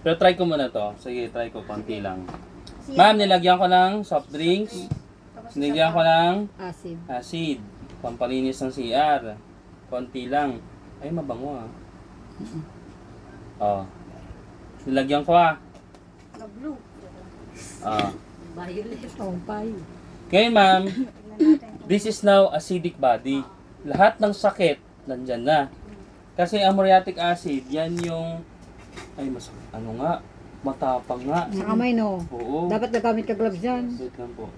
Pero try ko muna to. Sige, try ko konti lang. Ma'am, nilagyan ko ng soft drinks. Nilagyan ko ng Acid. acid. Pampalinis ng CR. Konti lang. Ay, mabango ah. Nilagyan ko ah. Blue. Violet. Oh, payo. Okay, ma'am. This is now acidic body. Lahat ng sakit, nandyan na. Kasi ang muriatic acid, yan yung... Ay, matapang nga. Sa kamay, no? Oo. Dapat nagamit ka gloves dyan. Wait lang po.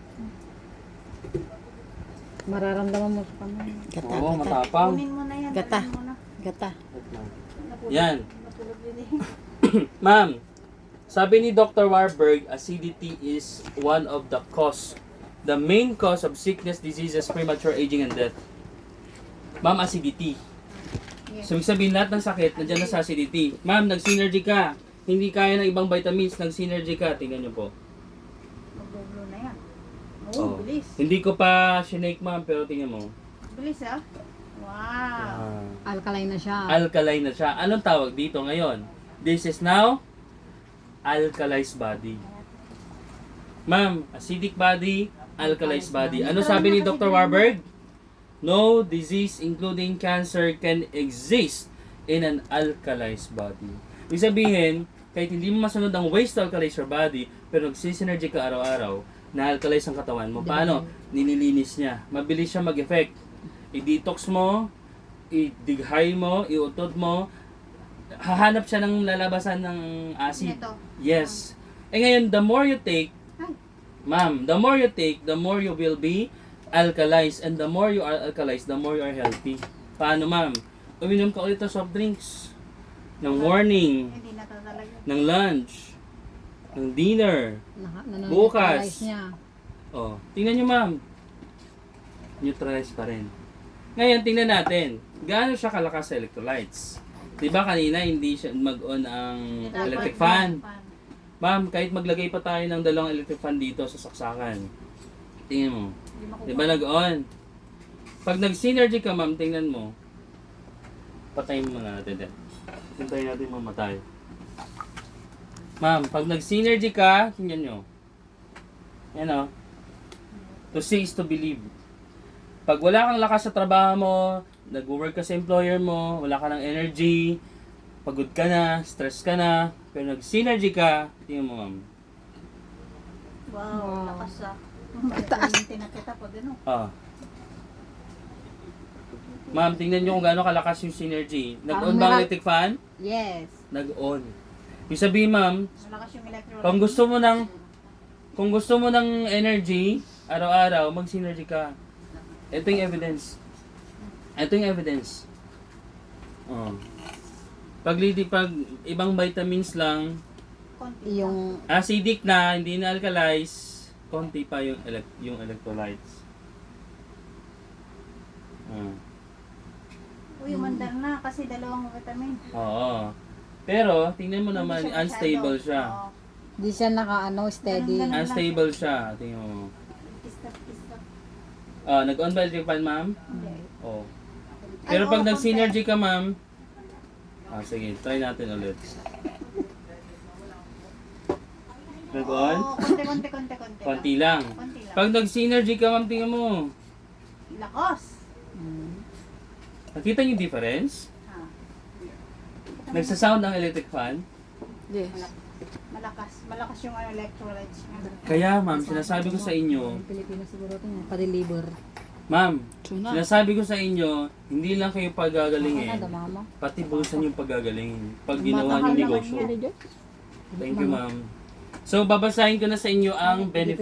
Mararamdaman mo sa kamay. Oo, matapang. Kunin mo na yan. Gata. kunin mo na. Gata. Wait lang. Napulog- Yan. napulog din eh. Ma'am, sabi ni Dr. Warburg, acidity is one of the cause. The main cause of sickness, diseases, premature aging, and death. Ma'am, acidity. Yes. So, ibig sabihin lahat ng sakit, nandiyan na sa acidity. Ma'am, nag-synergy ka. Hindi kaya ng ibang vitamins, nag-synergy ka. Tingnan nyo po. Magbo-blue na yan. Oh. Bilis. Hindi ko pa shinake, ma'am, pero tingnan mo. Bilis ah. Wow. Alkaline na siya. Alkaline na siya. Anong tawag dito ngayon? This is now alkalized body. Ma'am, acidic body, alkalized body. Ano sabi ni Dr. Warburg? No disease including cancer can exist in an alkalized body. Ibig sabihin, kahit hindi mo masunod ang ways to alkalize your body, pero nagsisynergy ka araw-araw, na-alkalize ang katawan mo. Paano? Nililinis niya. Mabilis siya mag-effect. I-detox mo, i-dighay mo, iutod mo, hahanap siya ng lalabasan ng acid. Ito. Yes. Eh ngayon, the more you take, Ay. ma'am, the more you take, the more you will be alkalized. And the more you are alkalized, the more you are healthy. Paano, ma'am? Uminom ka ulit ng soft drinks. Ng morning, Hindi na to talaga. ng lunch, ng dinner. Nanoneutralize Bukas. niya. Oh, tingnan nyo, ma'am. Neutralize pa rin. Ngayon, tingnan natin. Gaano siya kalakas sa electrolytes? Diba kanina hindi siya mag-on ang electric fan? Ma'am, kahit maglagay pa tayo ng dalawang electric fan dito sa saksakan. Tingnan mo. Diba nag-on? Pag nag-synergy ka, ma'am, tingnan mo. Patayin mo na natin din. Hintayin natin mamatay. Ma'am, pag nag-synergy ka, tingnan nyo. Yan o. To see is to believe. Pag wala kang lakas sa trabaho mo, nag-work ka sa employer mo, wala ka ng energy, pagod ka na, stress ka na, pero nag-synergy ka, tingnan mo, ma'am. Wow, lakas ah. Mataas. Tinakita pag ano. Ma'am, tingnan nyo kung gaano kalakas yung synergy. Nag-on ba ang electric fan? Yes. Nag-on. Yung sabihin, ma'am, Malakas yung electrolyte. kung gusto mo ng energy, araw-araw, mag-synergy ka. Ito yung evidence. Ito yung evidence. Pag ibang vitamins lang, Konti Yung acidic na, hindi na alkalize, konti pa yung electrolytes. Uy, umandar na kasi dalawang vitamin. Oo. Pero, tingnan mo naman, Hindi siya unstable masyado. siya. Oo. di siya steady. Ganun. Unstable siya. Tingnan mo. Istap. Nag-on ba electric fan, ma'am? Hindi. Oo. Pero Ay, pag oo, nag-synergy ka, ma'am, sige, try natin ulit. Nag-on? Oo, konti. Konti lang. Konti lang. Pag nag-synergy ka, ma'am, tingnan mo. Lakas. Nakita niyo yung difference? Ha. Nagsasound ang electric fan? Yes. Malakas yung electrolytes niya. Kaya, ma'am, sinasabi ko sa inyo, Pilipinas siguro ito niya. Pa-deliver. ma'am, sinasabi ko sa inyo, hindi lang kayo pagagalingin, Mama. pati bulsan yung pagagalingin. Pag ginawa niyo negosyo. Thank you, ma'am. So, babasahin ko na sa inyo ang benefit.